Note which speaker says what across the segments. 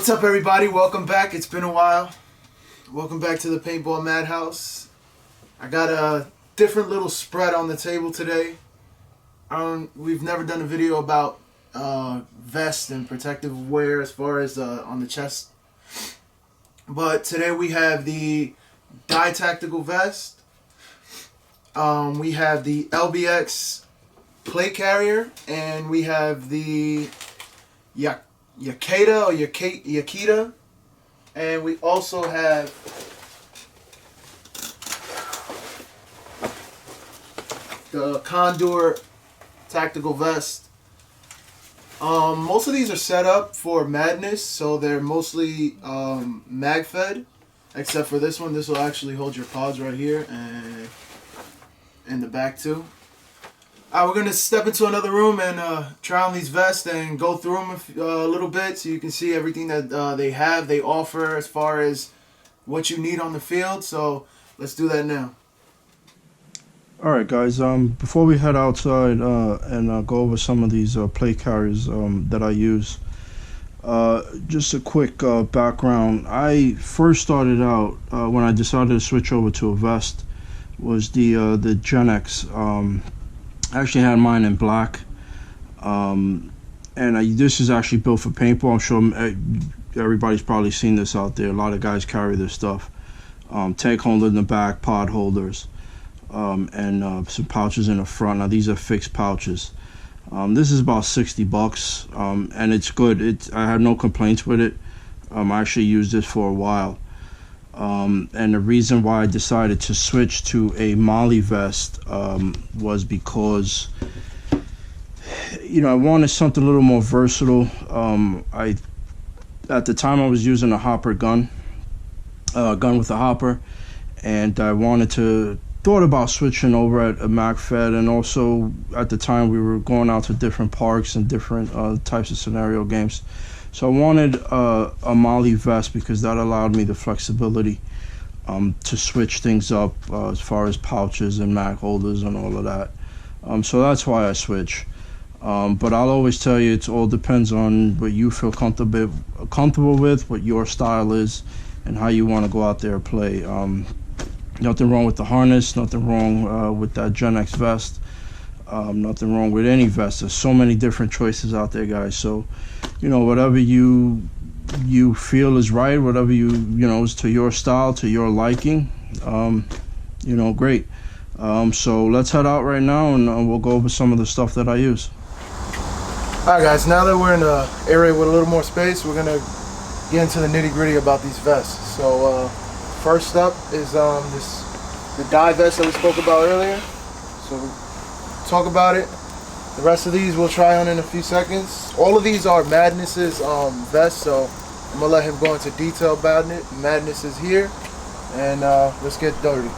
Speaker 1: What's up, everybody? Welcome back. It's been a while. Welcome back to the Paintball Madhouse. I got a different little spread on the table today. We've never done a video about vest and protective wear as far as on the chest. But today we have the Dyetactical vest. We have the LBX Plate carrier, and we have the Yakeda, and we also have the Condor Tactical vest. Most of these are set up for madness, so they're mostly mag fed, except for this one. This will actually hold your pods right here and in the back too. We're going to step into another room and try on these vests and go through them a little bit so you can see everything that they offer as far as what you need on the field. So let's do that now.
Speaker 2: Alright guys, before we head outside and go over some of these plate carriers that I use, just a quick background. I first started out when I decided to switch over to a vest was the Gen X. I actually had mine in black, and this is actually built for paintball. I'm sure everybody's probably seen this out there. A lot of guys carry this stuff. Tank holder in the back, pod holders, and some pouches in the front. Now these are fixed pouches. This is about $60, and it's good. I have no complaints with it. I actually used this for a while. And the reason why I decided to switch to a Molly vest was because, I wanted something a little more versatile. At the time I was using a hopper gun with a hopper, and I thought about switching over at a mag fed, and also at the time we were going out to different parks and different types of scenario games. So I wanted a Molly vest because that allowed me the flexibility to switch things up as far as pouches and mag holders and all of that. So that's why I switch. But I'll always tell you, it all depends on what you feel comfortable with, what your style is, and how you want to go out there and play. Nothing wrong with the harness, nothing wrong with that Gen X vest, nothing wrong with any vest. There's so many different choices out there, guys. So whatever you feel is right, whatever is to your style, to your liking, great. So let's head out right now, and we'll go over some of the stuff that I use.
Speaker 1: Alright guys, now that we're in an area with a little more space, we're gonna get into the nitty-gritty about these vests. So first up is the dye vest that we spoke about earlier. So we'll talk about it. The rest of these we'll try on in a few seconds. All of these are Madness's vests, so I'm gonna let him go into detail about it. Madness is here, and let's get dirty.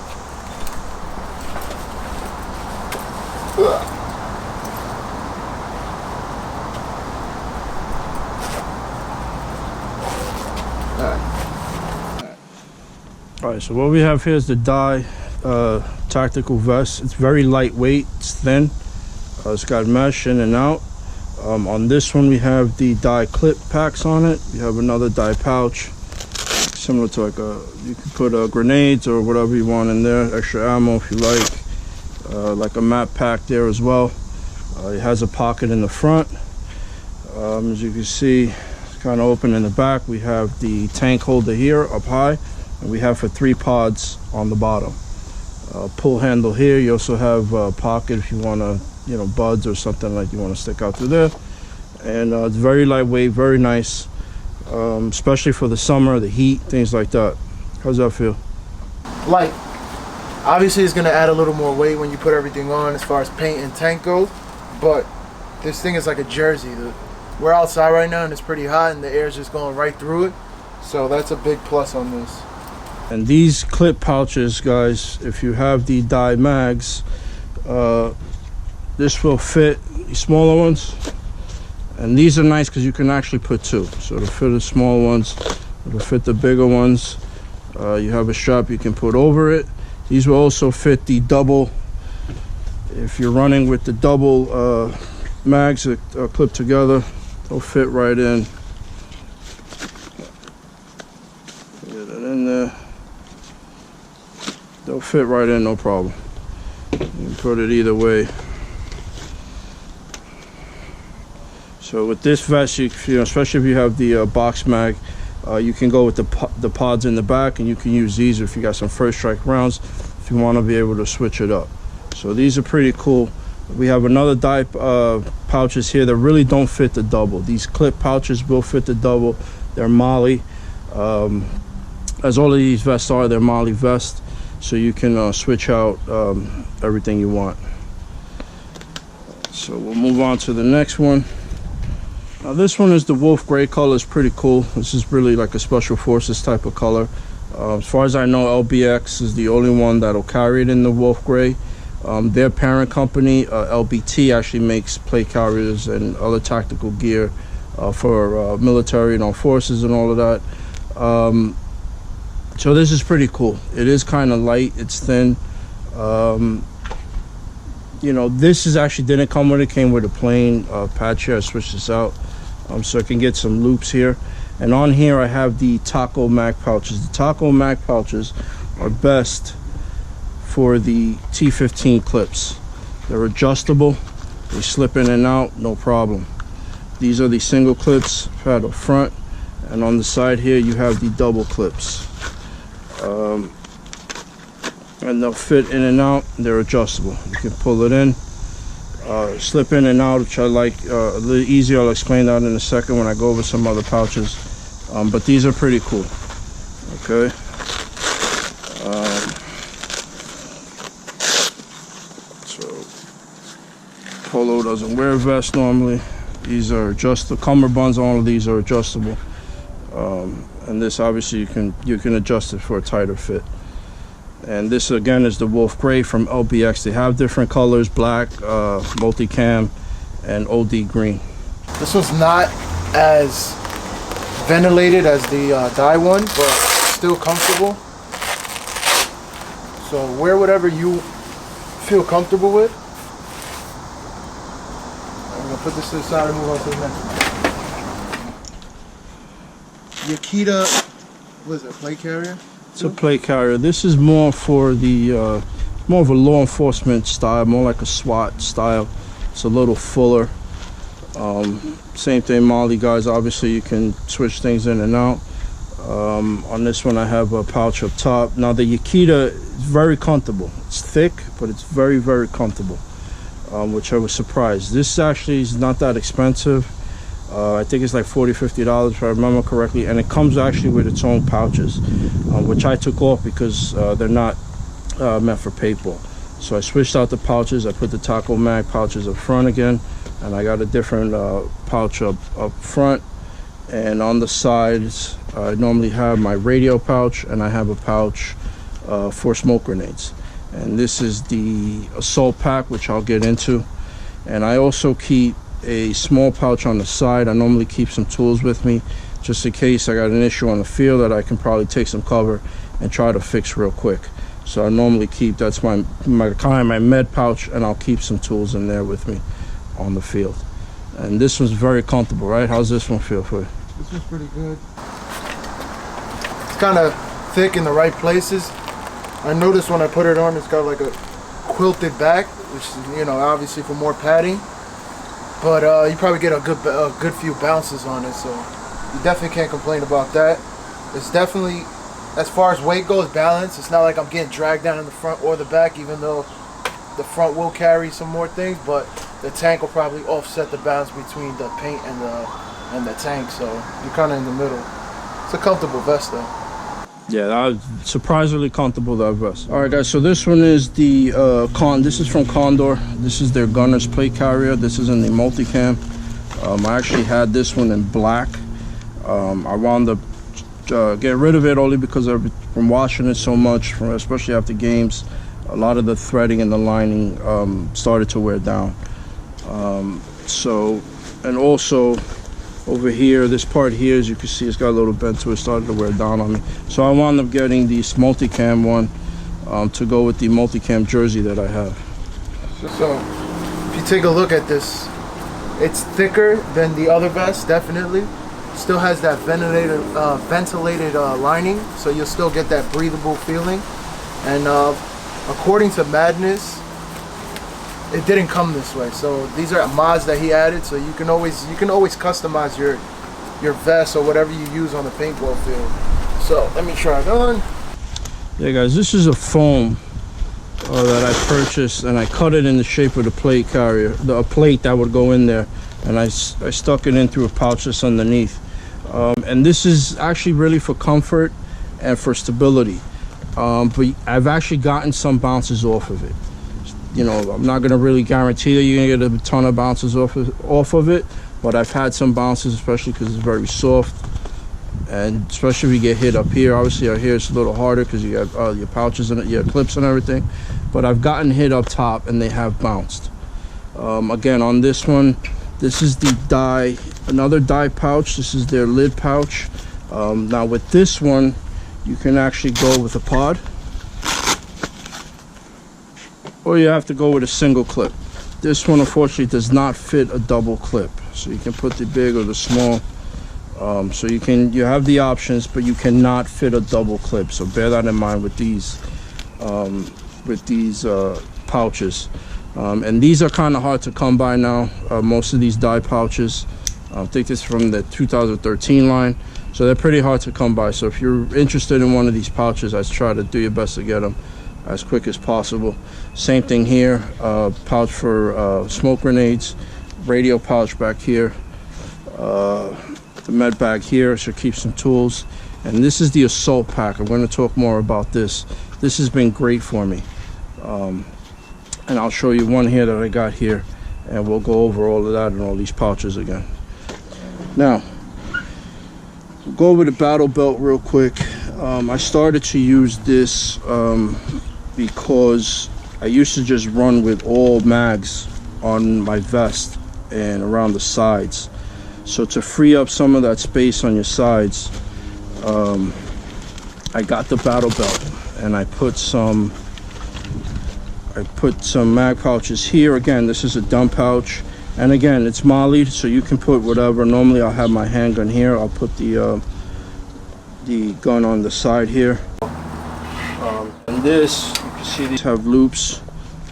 Speaker 2: Alright, so what we have here is the Dye Tactical vest. It's very lightweight, it's thin. It's got mesh in and out. On this one we have the dye clip packs on it. You have another dye pouch, similar to you can put grenades or whatever you want in there, extra ammo if you like a map pack there as well. It has a pocket in the front. As you can see, it's kind of open in the back. We have the tank holder here up high, and we have for 3 pods on the bottom. Pull handle here. You also have a pocket if you want to, buds or something like you want to stick out through there. And it's very lightweight, very nice, especially for the summer, the heat, things like that. How's that feel?
Speaker 1: Light. Obviously it's going to add a little more weight when you put everything on as far as paint and tank go, but this thing is like a jersey. We're outside right now and it's pretty hot and the air is just going right through it, so that's a big plus on this.
Speaker 2: And these clip pouches, guys, if you have the dye mags, this will fit the smaller ones, and these are nice because you can actually put 2, so it'll fit the small ones, it'll fit the bigger ones. You have a strap you can put over it. These will also fit the double, if you're running with the double mags that are clipped together, they'll fit right in there. They'll fit right in, no problem. You can put it either way. So with this vest, you know, especially if you have the box mag, you can go with the pods in the back, and you can use these if you got some first strike rounds, if you want to be able to switch it up. So these are pretty cool. We have another dye pouches here that really don't fit the double. These clip pouches will fit the double. They're Molly. As all of these vests are, they're Molly vests. So you can switch out everything you want. So we'll move on to the next one. Now this one is the wolf gray color. It's pretty cool. This is really like a special forces type of color. As far as I know, LBX is the only one that'll carry it in the wolf gray. Their parent company, LBT, actually makes plate carriers and other tactical gear for military and armed forces and all of that. So this is pretty cool. It is kind of light. It's thin. You know, this is actually didn't come with it. Came with a plain patch here. I switched this out so I can get some loops here. And on here I have the Taco mag pouches. The Taco mag pouches are best for the T15 clips. They're adjustable. They slip in and out, no problem. These are the single clips at the front, and on the side here you have the double clips. And they'll fit in and out. They're adjustable. You can pull it in, slip in and out, which I like a little easier. I'll explain that in a second when I go over some other pouches. But these are pretty cool. Okay. So Polo doesn't wear a vest normally. These are adjustable. Cummerbunds, all of these are adjustable. And this obviously you can adjust it for a tighter fit. And this again is the wolf gray from LBX. They have different colors: black, multicam, and OD green.
Speaker 1: This one's not as ventilated as the dye one, but still comfortable. So wear whatever you feel comfortable with. I'm gonna put this to the side and move on to the next one. Yakeda, what is it, plate carrier?
Speaker 2: It's a plate carrier. This is more for the more of a law enforcement style, more like a SWAT style. It's a little fuller. Same thing, Molly guys. Obviously, you can switch things in and out. On this one, I have a pouch up top. Now, the Yakeda is very comfortable. It's thick, but it's very, very comfortable, which I was surprised. This actually is not that expensive. I think it's like $40–50 if I remember correctly, and it comes actually with its own pouches, which I took off because they're not meant for paintball. So I switched out the pouches. I put the Taco mag pouches up front again, and I got a different pouch up front. And on the sides, I normally have my radio pouch, and I have a pouch for smoke grenades. And this is the assault pack, which I'll get into. And I also keep a small pouch on the side. I normally keep some tools with me just in case I got an issue on the field that I can probably take some cover and try to fix real quick. So I normally keep, that's my med pouch, and I'll keep some tools in there with me on the field. And this one's very comfortable, right? How's this one feel for you?
Speaker 1: This one's pretty good. It's kind of thick in the right places. I noticed when I put it on, it's got like a quilted back, which is, you know, obviously for more padding. But you probably get a good few bounces on it, so you definitely can't complain about that. It's definitely, as far as weight goes, balanced. It's not like I'm getting dragged down in the front or the back, even though the front will carry some more things, but the tank will probably offset the balance between the paint and the tank, so you're kind of in the middle. It's a comfortable vest though.
Speaker 2: Yeah, that was surprisingly comfortable, that vest. All right, guys, so this one is the this is from Condor. This is their gunner's plate carrier. This is in the multicam. I actually had this one in black. I wound up getting rid of it only because from washing it so much, especially after games, a lot of the threading and the lining started to wear down. And also over here, this part here, as you can see, it's got a little bend to it, started to wear down on me. So I wound up getting this multicam one to go with the multicam jersey that I have.
Speaker 1: So if you take a look at this, it's thicker than the other vest, definitely. Still has that ventilated lining, so you'll still get that breathable feeling. And according to Madness, it didn't come this way. So these are mods that he added, so you can always customize your vest or whatever you use on the paintball field. So let me try it on.
Speaker 2: Yeah, guys, this is a foam that I purchased, and I cut it in the shape of the plate carrier, a plate that would go in there, and I stuck it in through a pouch that's underneath. And this is actually really for comfort and for stability. But I've actually gotten some bounces off of it. You know, I'm not gonna really guarantee that you're gonna get a ton of bounces off of it, but I've had some bounces, especially because it's very soft, and especially if you get hit up here. Obviously out here it's a little harder because you have your pouches and your clips and everything, but I've gotten hit up top and they have bounced. Again, on this one, this is the another dye pouch. This is their lid pouch. Now with this one, you can actually go with a pod, or you have to go with a single clip. This one unfortunately does not fit a double clip, so you can put the big or the small. So you have the options, but you cannot fit a double clip, so bear that in mind with these pouches. And these are kind of hard to come by now. Most of these dye pouches, I think this is from the 2013 line, so they're pretty hard to come by. So if you're interested in one of these pouches, I'd try to do your best to get them as quick as possible. Same thing here, pouch for smoke grenades, radio pouch back here, the med bag here should keep some tools, and this is the assault pack. I'm going to talk more about this. This has been great for me, and I'll show you one here that I got here, and we'll go over all of that and all these pouches again. Now we'll go over the battle belt real quick. I started to use this because I used to just run with all mags on my vest and around the sides. So to free up some of that space on your sides, I got the battle belt, and I put some mag pouches here. Again, this is a dump pouch, and again, it's mollied, so you can put whatever. Normally I'll have my handgun here. I'll put the gun on the side here. And this, you can see these have loops.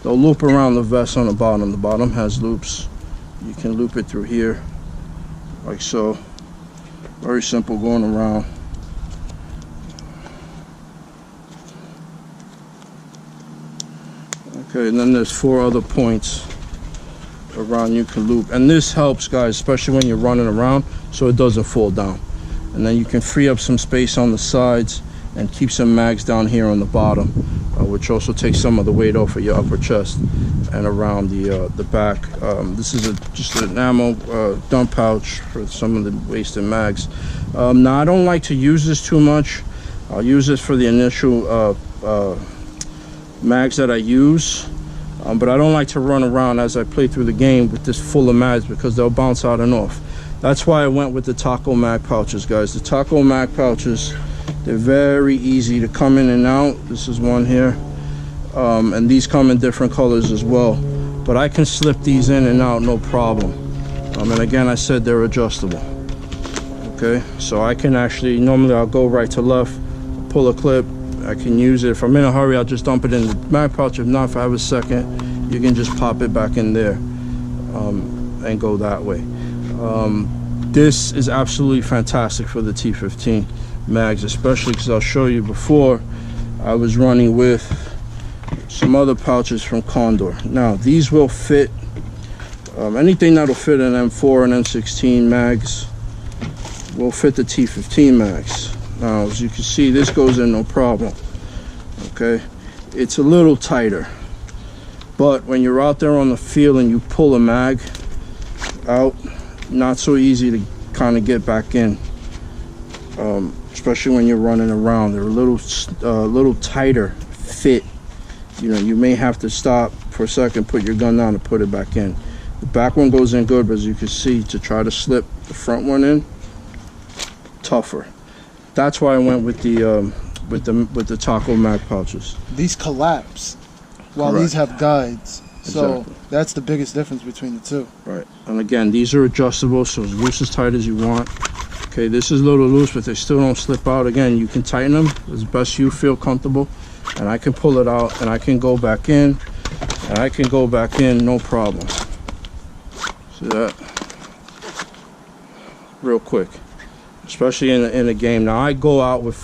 Speaker 2: They'll loop around the vest on the bottom. The bottom has loops. You can loop it through here, like so. Very simple, going around. Okay, and then there's 4 other points around you can loop, and this helps, guys, especially when you're running around, so it doesn't fall down. And then you can free up some space on the sides and keep some mags down here on the bottom, which also takes some of the weight off of your upper chest and around the back. This is just an ammo dump pouch for some of the wasted mags. Now I don't like to use this too much. I'll use this for the initial mags that I use, but I don't like to run around as I play through the game with this full of mags, because they'll bounce out and off. That's why I went with the Taco mag pouches, guys. The Taco mag pouches, they're very easy to come in and out. This is one here, and these come in different colors as well, but I can slip these in and out no problem. And again, I said they're adjustable. Okay, so I can actually, normally I'll go right to left, pull a clip. I can use it. If I'm in a hurry, I'll just dump it in the mag pouch. If not, if I have a second, you can just pop it back in there and go that way. This is absolutely fantastic for the T15 mags, especially because I'll show you, before I was running with some other pouches from Condor. Now these will fit anything that'll fit an M4 and M16 mags will fit the T15 mags. Now as you can see, this goes in no problem. Okay, it's a little tighter, but when you're out there on the field and you pull a mag out, not so easy to kind of get back in, especially when you're running around. They're a little tighter fit. You know, you may have to stop for a second, put your gun down, and put it back in. The back one goes in good, but as you can see, to try to slip the front one in, tougher. That's why I went with the Taco mag pouches.
Speaker 1: These collapse while
Speaker 2: Correct.
Speaker 1: These have guides. So
Speaker 2: Exactly.
Speaker 1: that's the biggest difference between the two.
Speaker 2: Right, and again, these are adjustable, so as loose as tight as you want. Okay, this is a little loose, but they still don't slip out. Again, you can tighten them as best you feel comfortable, and I can pull it out, and I can go back in, and I can go back in, no problem. See that? Real quick, especially in a game. Now I go out with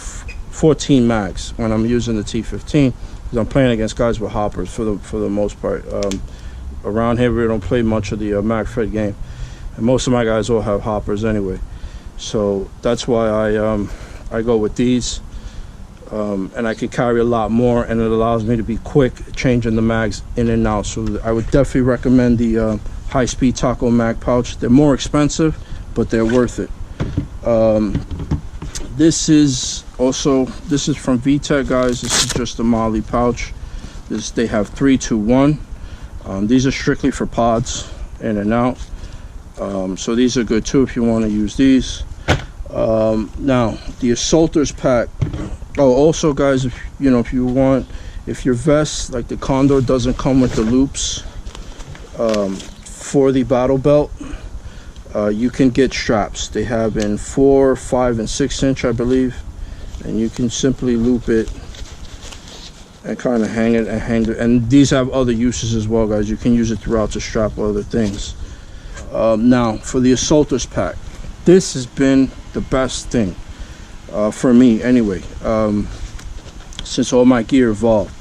Speaker 2: 14 mags when I'm using the T15 because I'm playing against guys with hoppers for the most part. Around here we don't play much of the mag fed game, and most of my guys all have hoppers anyway. So that's why I go with these, and I can carry a lot more, and it allows me to be quick changing the mags in and out. So I would definitely recommend the high-speed taco mag pouch. They're more expensive, but they're worth it. This is from VTech, guys. This is just a Molly pouch. They have 3, 2, 1. These are strictly for pods in and out. So these are good too if you want to use these. Now the Assaulters Pack. Oh, also guys, if your vest, like the Condor, doesn't come with the loops for the battle belt, you can get straps. They have in 4, 5, and 6 inch, I believe, and you can simply loop it and kind of hang it and these have other uses as well, guys. You can use it throughout to strap other things. Now for the Assaulters Pack, this has been the best thing for me anyway, since all my gear evolved.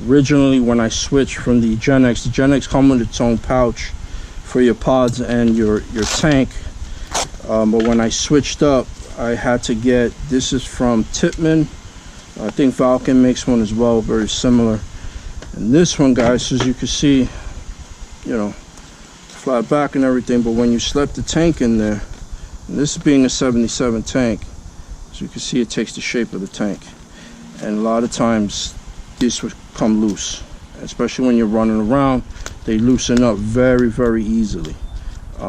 Speaker 2: Originally when I switched from the Gen X come with its own pouch for your pods and your tank, but when I switched up I had to get, this is from Tipman. I think Falcon makes one as well, very similar. And this one, guys, as you can see, flat back and everything, but when you slip the tank in there, and this being a 77 tank, as you can see, it takes the shape of the tank. And a lot of times this would come loose, especially when you're running around. They loosen up very, very easily.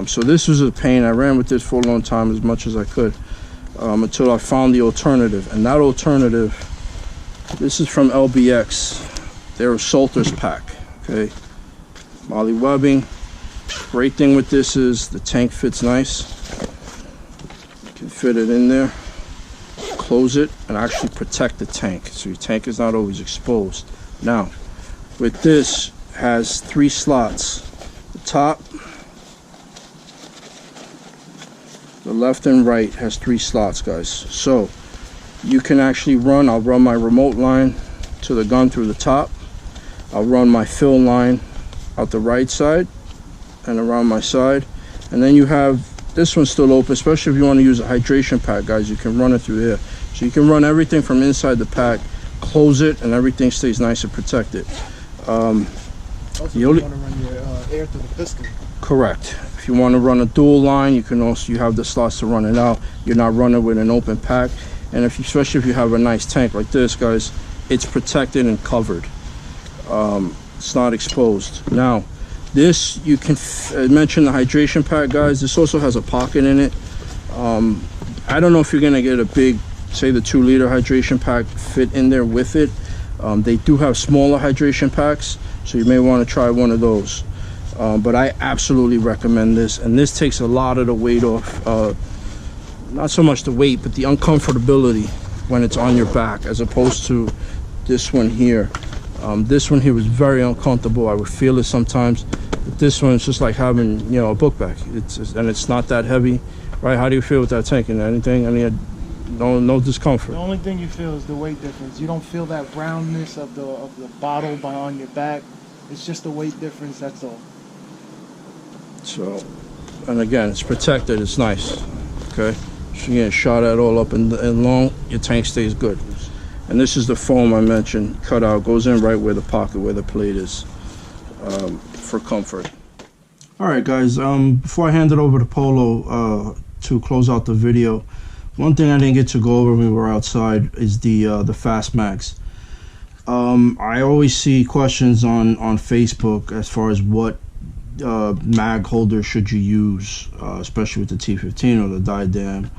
Speaker 2: So this was a pain. I ran with this for a long time, as much as I could, until I found the alternative. And that alternative, this is from LBX, their Assaulters Pack. Okay, Molly webbing. Great thing with this is the tank fits nice. You can fit it in there, close it, and actually protect the tank, so your tank is not always exposed. Now with this, has 3 slots. The top, the left and right has 3 slots, guys. So you can actually I'll run my remote line to the gun through the top. I'll run my fill line out the right side and around my side, and then you have this one still open, especially if you want to use a hydration pack, guys. You can run it through here, so you can run everything from inside the pack, close it, and everything stays nice and protected.
Speaker 1: Also, you want to run your air through the piston.
Speaker 2: Correct. If you want to run a dual line, you can also, you have the slots to run it out. You're not running with an open pack, and especially if you have a nice tank like this, guys, it's protected and covered. It's not exposed. Now this, you can mention the hydration pack, guys. This also has a pocket in it. I don't know if you're gonna get a big, say the 2-liter hydration pack fit in there with it. They do have smaller hydration packs, so you may want to try one of those. But I absolutely recommend this, and this takes a lot of the weight off. Not so much the weight, but the uncomfortability when it's on your back, as opposed to this one here. This one here was very uncomfortable. I would feel it sometimes, but this one is just like having, a book bag. And it's not that heavy, right? How do you feel with that tank? And anything? No discomfort.
Speaker 1: The only thing you feel is the weight difference. You don't feel that roundness of the bottle on your back. It's just the weight difference. That's all.
Speaker 2: So, and again, it's protected. It's nice. Okay, so you get shot at all up and long. Your tank stays good. And this is the foam I mentioned, cut out, goes in right where the pocket, where the plate is, for comfort. All right, guys. Before I hand it over to Polo to close out the video, one thing I didn't get to go over when we were outside is the fast mags. I always see questions on Facebook as far as what mag holder should you use, especially with the T15 or the Dyetactical.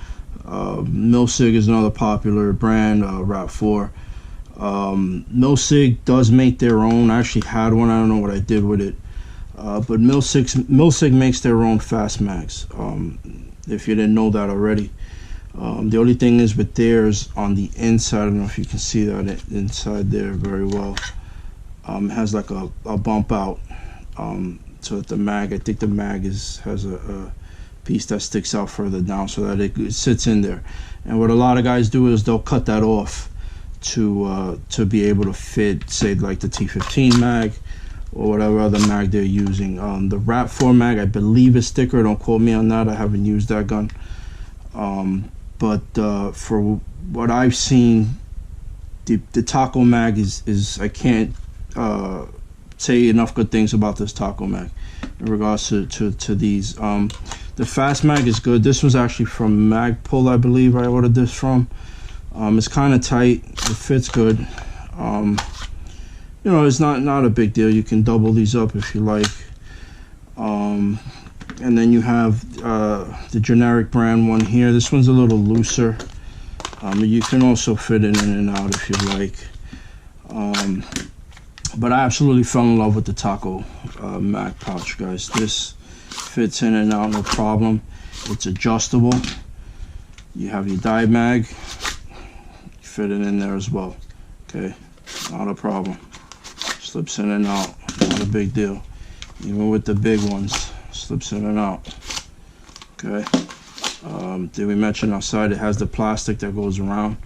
Speaker 2: Milsig is another popular brand, RAP4. Milsig does make their own. I actually had one. I don't know what I did with it. But Milsig makes their own fast mags, if you didn't know that already. The only thing is with theirs on the inside, I don't know if you can see that inside there very well. It has like a bump out, so that the mag, I think the mag has a piece that sticks out further down so that it sits in there. And what a lot of guys do is they'll cut that off to be able to fit, say, like the T15 mag or whatever other mag they're using. The RAP4 mag, I believe, is thicker. Don't quote me on that. I haven't used that gun. But for what I've seen, the Taco mag is I can't say enough good things about this Taco mag in regards to these. The fast mag is good. This was actually from Magpul, I believe I ordered this from. It's kind of tight. It fits good. You know, it's not a big deal. You can double these up if you like. And then you have the generic brand one here. This one's a little looser. You can also fit it in and out if you like. But I absolutely fell in love with the Taco mag pouch, guys. This fits in and out no problem. It's adjustable. You have your die mag. Fit it in there as well. Okay, not a problem. Slips in and out, not a big deal. Even with the big ones, slips in and out. Okay. Did we mention outside it has the plastic that goes around?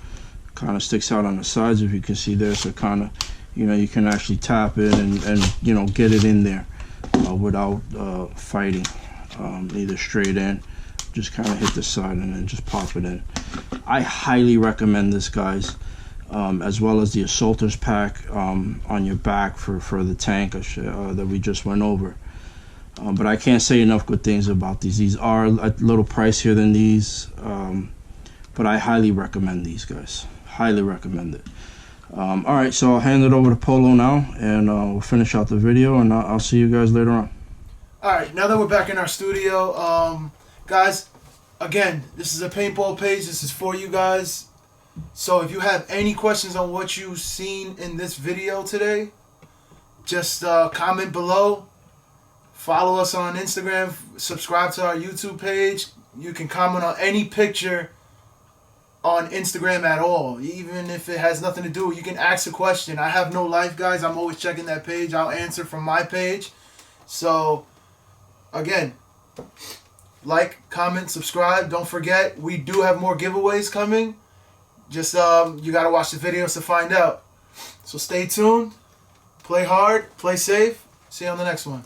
Speaker 2: Kind of sticks out on the sides, if you can see there. So kind of, you know, you can actually tap it and you know, get it in there without fighting. Either straight in, just kind of hit the side and then just pop it in. I highly recommend this, guys. As well as the Assaulters Pack on your back for the tank that we just went over. But I can't say enough good things about these. These are a little pricier than these, but I highly recommend these, guys. Highly recommend it. Alright, so I'll hand it over to Polo now, and we'll finish out the video, and I'll see you guys later on.
Speaker 1: Alright, now that we're back in our studio, guys, again, this is a paintball page. This is for you guys. So if you have any questions on what you've seen in this video today, just comment below. Follow us on Instagram. Subscribe to our YouTube page. You can comment on any picture on Instagram at all. Even if it has nothing to do, you can ask a question. I have no life, guys. I'm always checking that page. I'll answer from my page. So, again, like, comment, subscribe. Don't forget, we do have more giveaways coming. Just you gotta watch the videos to find out. So stay tuned, play hard, play safe. See you on the next one.